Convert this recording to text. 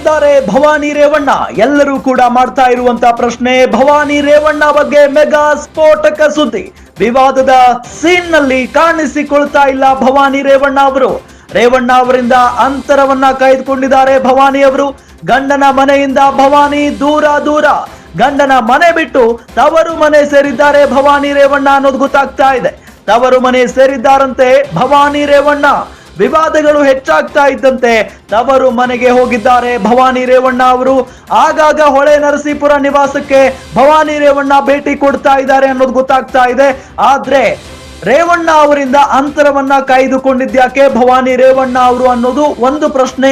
ಆಗಿದ್ದಾರೆ ಭವಾನಿ ರೇವಣ್ಣ. ಎಲ್ಲರೂ ಕೂಡ ಮಾಡ್ತಾ ಇರುವಂತ ಪ್ರಶ್ನೆ, ಭವಾನಿ ರೇವಣ್ಣ ಬಗ್ಗೆ ಮೆಗಾ ಸ್ಫೋಟಕ ಸುದ್ದಿ. ವಿವಾದದ ಸೀನ್ ನಲ್ಲಿ ಕಾಣಿಸಿಕೊಳ್ತಾ ಇಲ್ಲ ಭವಾನಿ ರೇವಣ್ಣ ಅವರು. ರೇವಣ್ಣ ಅವರಿಂದ ಅಂತರವನ್ನ ಕಾಯ್ದುಕೊಂಡಿದ್ದಾರೆ ಭವಾನಿ ಅವರು. ಗಂಡನ ಮನೆಯಿಂದ ಭವಾನಿ ದೂರ ದೂರ, ಗಂಡನ ಮನೆ ಬಿಟ್ಟು ತವರು ಮನೆ ಸೇರಿದ್ದಾರೆ ಭವಾನಿ ರೇವಣ್ಣ ಅನ್ನೋದು ಗೊತ್ತಾಗ್ತಾ ಇದೆ. ತವರು ಮನೆ ಸೇರಿದ್ದಾರಂತೆ ಭವಾನಿ ರೇವಣ್ಣ. ವಿವಾದಗಳು ಹೆಚ್ಚಾಗ್ತಾ ಇದ್ದಂತೆ ತವರು ಮನೆಗೆ ಹೋಗಿದ್ದಾರೆ ಭವಾನಿ ರೇವಣ್ಣ ಅವರು. ಆಗಾಗ ಹೊಳೆ ನರಸೀಪುರ ನಿವಾಸಕ್ಕೆ ಭವಾನಿ ರೇವಣ್ಣ ಭೇಟಿ ಕೊಡ್ತಾ ಇದ್ದಾರೆ ಅನ್ನೋದು ಗೊತ್ತಾಗ್ತಾ ಇದೆ. ಆದ್ರೆ ರೇವಣ್ಣ ಅವರಿಂದ ಅಂತರವನ್ನ ಕಾಯ್ದುಕೊಂಡಿದ್ಯಾಕೆ ಭವಾನಿ ರೇವಣ್ಣ ಅವರು ಅನ್ನೋದು ಒಂದು ಪ್ರಶ್ನೆ